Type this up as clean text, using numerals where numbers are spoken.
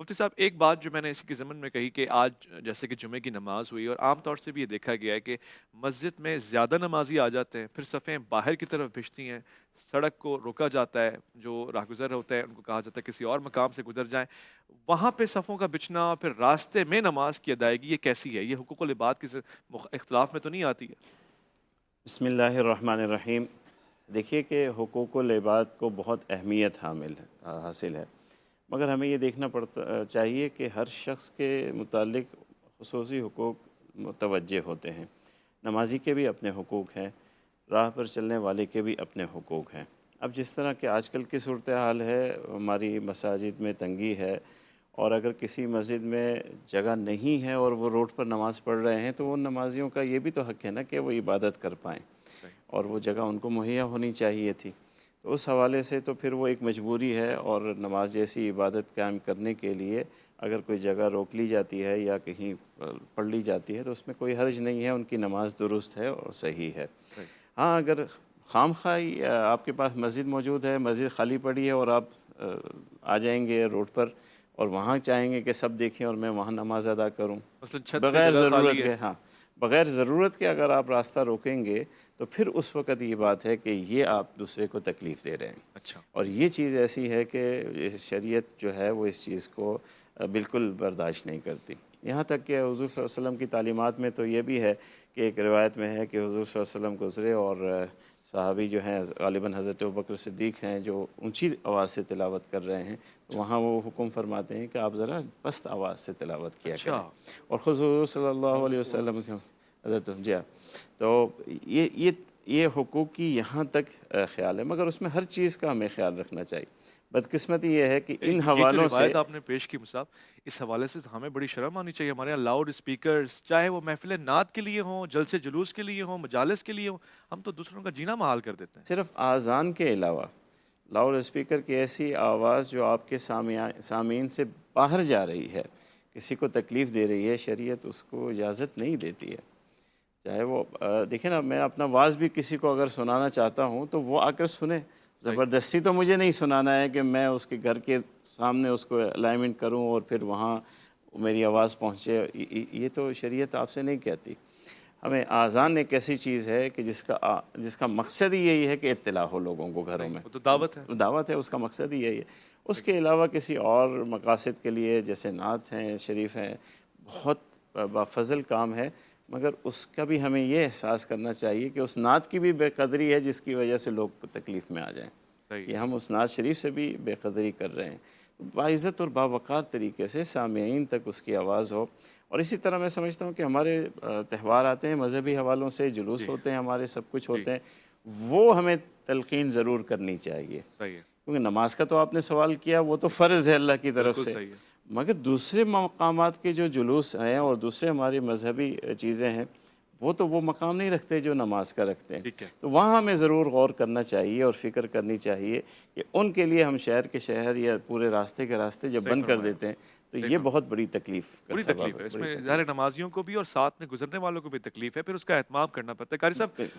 مفتی صاحب، ایک بات جو میں نے اسی کے ضمن میں کہی کہ آج جیسے کہ جمعے کی نماز ہوئی اور عام طور سے بھی یہ دیکھا گیا ہے کہ مسجد میں زیادہ نمازی آ جاتے ہیں، پھر صفیں باہر کی طرف بھیجتی ہیں، سڑک کو روکا جاتا ہے، جو راہگزر ہوتا ہے ان کو کہا جاتا ہے کسی اور مقام سے گزر جائیں، وہاں پہ صفوں کا بچھنا، پھر راستے میں نماز کی ادائیگی، یہ کیسی ہے؟ یہ حقوق العباد کے اختلاف میں تو نہیں آتی ہے؟ بسم اللہ الرحمن الرحیم۔ دیکھیے کہ حقوق العباد کو بہت اہمیت حاصل ہے، مگر ہمیں یہ دیکھنا پڑتا چاہیے کہ ہر شخص کے متعلق خصوصی حقوق متوجہ ہوتے ہیں۔ نمازی کے بھی اپنے حقوق ہیں، راہ پر چلنے والے کے بھی اپنے حقوق ہیں۔ اب جس طرح کہ آج کل کی صورتحال ہے، ہماری مساجد میں تنگی ہے، اور اگر کسی مسجد میں جگہ نہیں ہے اور وہ روڈ پر نماز پڑھ رہے ہیں تو ان نمازیوں کا یہ بھی تو حق ہے نا کہ وہ عبادت کر پائیں، صحیح۔ اور وہ جگہ ان کو مہیا ہونی چاہیے تھی۔ تو اس حوالے سے تو پھر وہ ایک مجبوری ہے، اور نماز جیسی عبادت قائم کرنے کے لیے اگر کوئی جگہ روک لی جاتی ہے یا کہیں پڑھ لی جاتی ہے تو اس میں کوئی حرج نہیں ہے، ان کی نماز درست ہے اور صحیح ہے۔ صحیح۔ ہاں، اگر خام خواہی آپ کے پاس مسجد موجود ہے، مسجد خالی پڑی ہے، اور آپ آ جائیں گے روڈ پر اور وہاں چاہیں گے کہ سب دیکھیں اور میں وہاں نماز ادا کروں، مثلا چھت پہ بغیر جگہ ضرورت خالی ہے۔ کے، ہاں، بغیر ضرورت کے اگر آپ راستہ روکیں گے تو پھر اس وقت یہ بات ہے کہ یہ آپ دوسرے کو تکلیف دے رہے ہیں، اچھا۔ اور یہ چیز ایسی ہے کہ شریعت جو ہے وہ اس چیز کو بالکل برداشت نہیں کرتی۔ یہاں تک کہ حضور صلی اللہ علیہ وسلم کی تعلیمات میں تو یہ بھی ہے کہ ایک روایت میں ہے کہ حضور صلی اللہ علیہ وسلم گزرے اور صحابی جو ہیں غالباً حضرت ابوبکر صدیق ہیں جو اونچی آواز سے تلاوت کر رہے ہیں، تو وہاں وہ حکم فرماتے ہیں کہ آپ ذرا پست آواز سے تلاوت کیا اچھا۔ کریں، اور خود حضور صلی اللہ علیہ وسلم حضرت جی ہاں۔ تو یہ حقوق کی یہاں تک خیال ہے، مگر اس میں ہر چیز کا ہمیں خیال رکھنا چاہیے۔ بدقسمتی یہ ہے کہ ان یہ جو حوالوں سے، روایت آپ نے پیش کی مصعب، اس حوالے سے ہمیں بڑی شرم آنی چاہیے۔ ہمارے یہاں لاؤڈ اسپیکرز، چاہے وہ محفل نعت کے لیے ہوں، جلسے جلوس کے لیے ہوں، مجالس کے لیے ہوں، ہم تو دوسروں کا جینا محال کر دیتے ہیں۔ صرف آذان کے علاوہ لاؤڈ اسپیکر کی ایسی آواز جو آپ کے سامعین سے باہر جا رہی ہے، کسی کو تکلیف دے رہی ہے، شریعت اس کو اجازت نہیں دیتی ہے۔ چاہے وہ دیکھیں نا، میں اپنا واز بھی کسی کو اگر سنانا چاہتا ہوں تو وہ آ کر سنے، صحیح۔ زبردستی تو مجھے نہیں سنانا ہے کہ میں اس کے گھر کے سامنے اس کو الائنمنٹ کروں اور پھر وہاں میری آواز پہنچے، یہ تو شریعت آپ سے نہیں کہتی۔ ہمیں آذان ایک ایسی چیز ہے کہ جس کا مقصد ہی یہی ہے کہ اطلاع ہو لوگوں کو گھروں صحیح، میں، وہ تو دعوت ہے۔ دعوت ہے، اس کا مقصد ہی یہی ہے۔ اس کے علاوہ کسی اور مقاصد کے لیے جیسے نعت ہیں، شریف ہیں، بہت بافضل کام ہے، مگر اس کا بھی ہمیں یہ احساس کرنا چاہیے کہ اس نعت کی بھی بے قدری ہے جس کی وجہ سے لوگ تکلیف میں آ جائیں، صحیح۔ کہ ہم اس نعت شریف سے بھی بے قدری کر رہے ہیں۔ تو باعزت اور باوقار طریقے سے سامعین تک اس کی آواز ہو، اور اسی طرح میں سمجھتا ہوں کہ ہمارے تہوار آتے ہیں مذہبی حوالوں سے، جلوس جی۔ ہوتے ہیں ہمارے، سب کچھ جی۔ ہوتے ہیں، وہ ہمیں تلقین ضرور کرنی چاہیے، صحیح ہے۔ کیونکہ نماز کا تو آپ نے سوال کیا، وہ تو فرض ہے اللہ کی طرف بالکل سے، صحیح ہے۔ مگر دوسرے مقامات کے جو جلوس ہیں اور دوسرے ہماری مذہبی چیزیں ہیں، وہ مقام نہیں رکھتے جو نماز کا رکھتے ہیں۔ ٹھیک ہے۔ تو وہاں ہمیں ضرور غور کرنا چاہیے اور فکر کرنی چاہیے کہ ان کے لیے ہم شہر کے شہر یا پورے راستے کے راستے جب صحیح بند کر فرمایا۔ دیتے ہیں تو صحیح یہ فرمایا۔ بہت بڑی تکلیف کا بڑی سبب تکلیف ہے، ہے اس بڑی میں، ظاہر ہے تکلیف۔ نمازیوں کو بھی اور ساتھ میں گزرنے والوں کو بھی تکلیف ہے، پھر اس کا اہتمام کرنا پڑتا ہے۔ قاری صاحب،